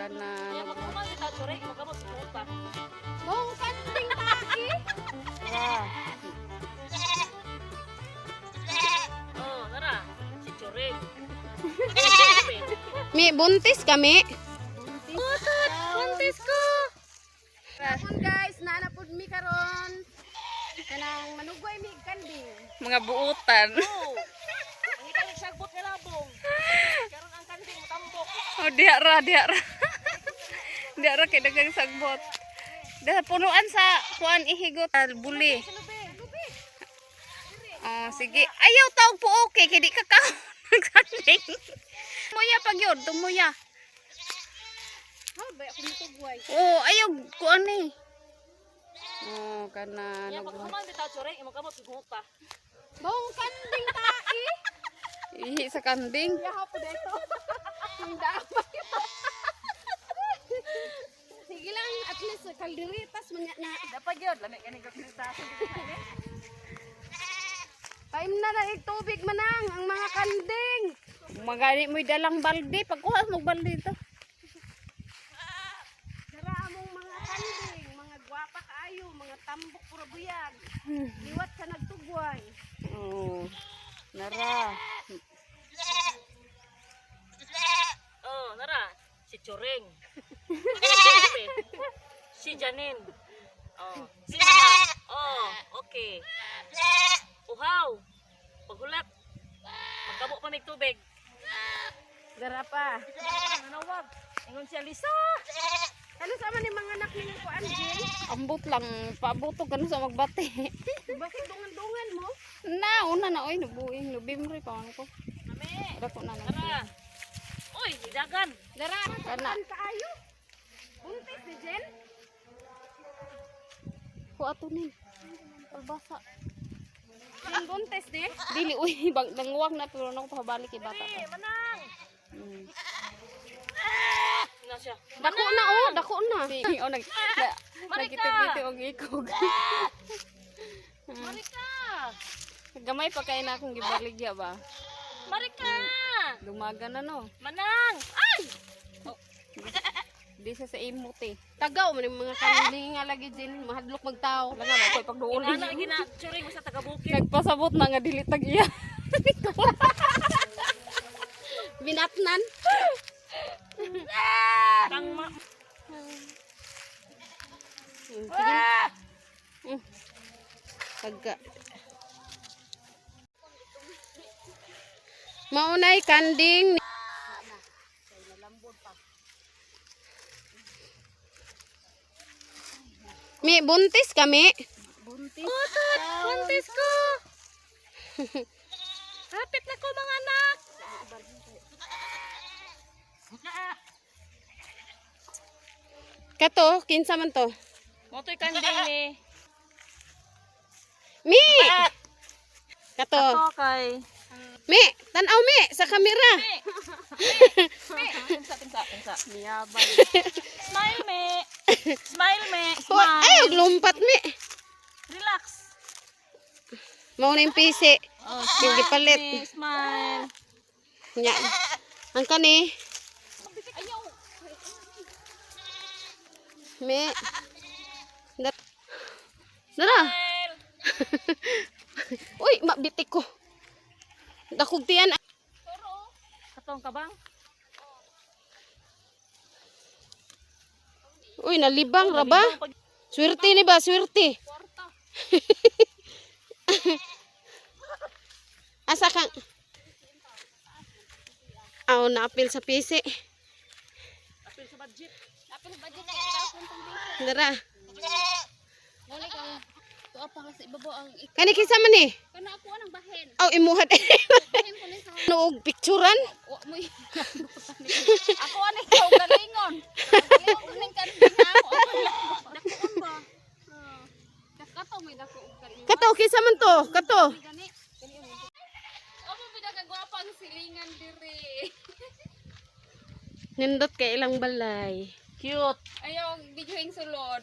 kana Ya magkuman kita chore, magkamot suta. Bong kanding taki. Ah, Oh, tara. Si chore. Mi buntis kami. Buntis ko. Kapon guys, naanapod mi karon. Kanang manugway mi kanding. Mga buutan. Oh. Ang ikaw sagbot nga labong. Karon ang kanding tambok. Oh, diara. Diara kay dagang sagbot. Dah punuan sa kuan ihigot buli. Oh, sige. Ayaw taog po okay kay di ka nagsanding. Muya pag yun, tumuya. Ha, ba ako mitugway. Oh, ayaw kuan ni. Oh, kana Ya magkuman kita chore, magkamot suta. Bong kanding taki. ihi sa kanding. Ya hapo dito. Ang damay. Sige lang, at least kaldiritas manya na. Dapat gyud lami kani gapita. Time na na tubig manang ang mga kanding. Magani mo dalang balde pagkuha mo balde to. Dara among mga kanding, mga gwapa kaayo, mga tambok pura buyag. Liwat sa nagtugway. Oh. Nara. Oh, tara. Si choreng. Si Janin. Oh, si Manang. Oh, okay. Uhaw. Paghulat. Magkabo pa mig tubig. Dara pa. Nanawag. Ingon siya Lisa. Ano sama ni mga anak ni ko Anjin? Ambot lang paabotog kanu sa magbati. Bakit dungan-dungan mo? Una na oy nubuing November pa man ko. Kami. Ada ko na lang. Tara. Uy, hidagan. Dara, Kana. kan kaayo. Buntis ni Jen. Ko ato ni. Albasa. Jen buntis ni. Dili uy bang nanguwag na pero nako pabalik kay bata. Hey, Manang. Hmm. Na siya. Dako na oh, dako na. Oh nag nagkitibiti og ikog. Marika. Gamay pa kay na akong gibaligya ba. Marika. Dumaga na no. Manang. Ay. Di sa imot eh. Tagaw man yung mga kanding nga lagi Jen, mahadlok magtao. Wala na koy pagduol. Ana gina churing sa taga-bukid. Nagpasabot na nga dili tag iya. Binatnan. Kang ma. Sige. Pagka. Maunay kanding. Mi buntis kami. Buntis. Buntis ko. Hapit na ko mga anak. Kato, kinsa man to? Motoy kanding ni. Mi. Kato. Ato kay. Mi, tanaw mi sa kamera. Pinsa. Niyabay. Smile me. Smile me. Oh, ay, og lumpat mi. Relax. Mao na yung pisi. Oh, Yung gipalit. me, smile. Nya. Ang kani. Mi. Dara. Smile. Uy, mabitik ko. Dakog tiyan. Katong kabang. Uy, nalibang ra ba? Swerte ni ba? Swerte. Asa kang... Aw, naapil sa pisi. Apil sa budget. Apil budget ka Dara. Muli kang tuwa pa kasi ibabo ang Kani kinsa man ni? kana ako nang bahen. Aw, imuhad. Bahen ko ni sa Nuog picturean. wa mo. Ako ani ikaw galingon. Uning kanding ako. Dakuon ba? Dakato may dako og kanding. Kato, kinsa man to? Kato. Gani. Opo pinagagwapa ang silingan diri. Nindot kay ilang balay. Cute. Ayaw videoing sulod.